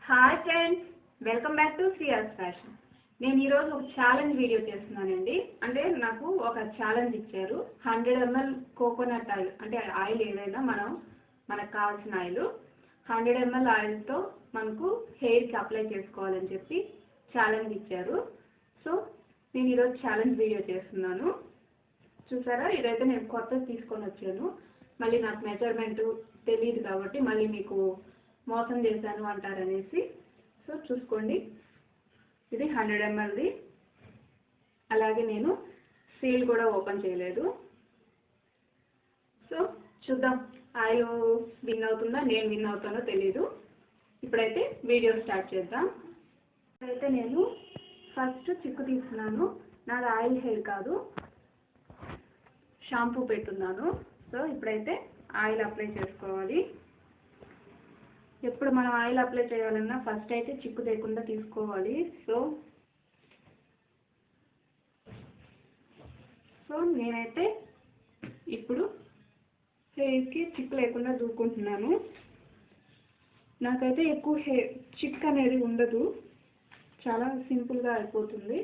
Hi friends, welcome back to Shreyas fashion. నేను ఈరోజు ఒక ఛాలెంజ్ వీడియో చేస్తున్నానండి. అంటే నాకు ఒక ఛాలెంజ్ ఇచ్చారు. 100 ml కోకోనట్ ఆయిల్, అంటే ఆయిల్ ఏదైనా మనకు కావాల్సిన ఆయిల్ 100 ml ఆయిల్తో మనకు హెయిర్కి అప్లై చేసుకోవాలని చెప్పి ఛాలెంజ్ ఇచ్చారు. సో నేను ఈరోజు ఛాలెంజ్ వీడియో చేస్తున్నాను. చూసారా, ఇదైతే నేను కొత్తది తీసుకొని వచ్చాను. మళ్ళీ నాకు మెజర్మెంట్ తెలియదు కాబట్టి మళ్ళీ మీకు మోసం చేశాను అంటారనేసి. సో చూసుకోండి, ఇది 100 mlది. అలాగే నేను సీల్ కూడా ఓపెన్ చేయలేదు. సో చూద్దాం, ఆయిల్ విన్ అవుతుందా నేను విన్ అవుతానో తెలీదు. ఇప్పుడైతే వీడియో స్టార్ట్ చేద్దాం. ఇప్పుడైతే నేను ఫస్ట్ చిక్కు తీస్తున్నాను. నాది ఆయిల్ హెయిర్ కాదు, షాంపూ పెట్టున్నాను. సో ఇప్పుడైతే ఆయిల్ అప్లై చేసుకోవాలి. ఎప్పుడు మనం ఆయిల్ అప్లై చేయాలన్నా ఫస్ట్ అయితే చిక్కు లేకుండా తీసుకోవాలి. సో నేనైతే ఇప్పుడు హెయిర్కి చిక్కు లేకుండా దూకుంటున్నాను. నాకైతే ఎక్కువ చిక్కు అనేది ఉండదు, చాలా సింపుల్గా అయిపోతుంది.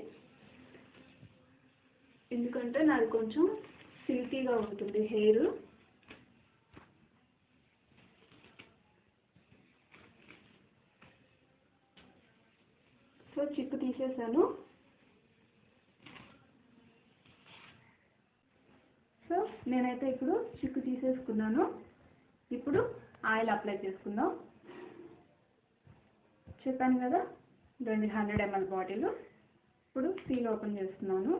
ఎందుకంటే నాది కొంచెం సిల్కీగా ఉంటుంది హెయిర్. సో చిక్కు తీసేసాను. సో నేనైతే ఇప్పుడు చిక్కు తీసేసుకున్నాను. ఇప్పుడు ఆయిల్ అప్లై చేసుకుందాం. చెప్పాను కదా, 100 ml బాటిల్. ఇప్పుడు సీల్ ఓపెన్ చేస్తున్నాను.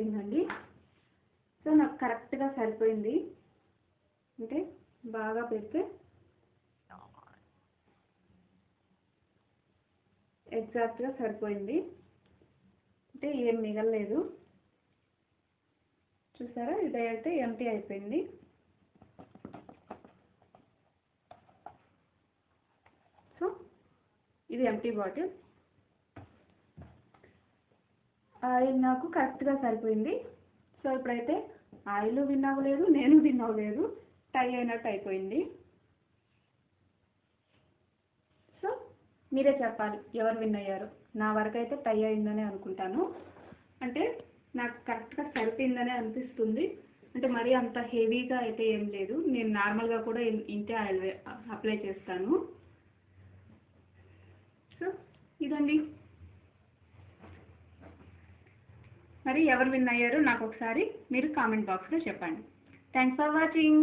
అయిపోయిందండి. సో నాకు కరెక్ట్గా సరిపోయింది. అంటే బాగా పెడితే ఎగ్జాక్ట్గా సరిపోయింది. అంటే ఏం మిగలలేదు. చూసారా, ఇదైతే ఎంటీ అయిపోయింది. సో ఇది ఎంటీ బాటిల్. ఆయిల్ నాకు కరెక్ట్గా సరిపోయింది. సో ఇప్పుడైతే ఆయిల్ విన్ అవ్వలేదు, నేను విన్ అవ్వలేదు, టై అయినట్టు అయిపోయింది. సో మీరే చెప్పాలి ఎవరు విన్ అయ్యారు. నా వరకు అయితే టై అయిందని అనుకుంటాను. అంటే నాకు కరెక్ట్గా సరిపోయిందనే అనిపిస్తుంది. అంటే మరీ అంత హెవీగా అయితే ఏం లేదు. నేను నార్మల్గా కూడా ఇంతే ఆయిల్ అప్లై చేస్తాను. సో ఇదండి. మరి ఎవరు విన్ అయ్యారు నాకు ఒకసారి మీరు కామెంట్ బాక్స్లో చెప్పండి. Thanks for watching.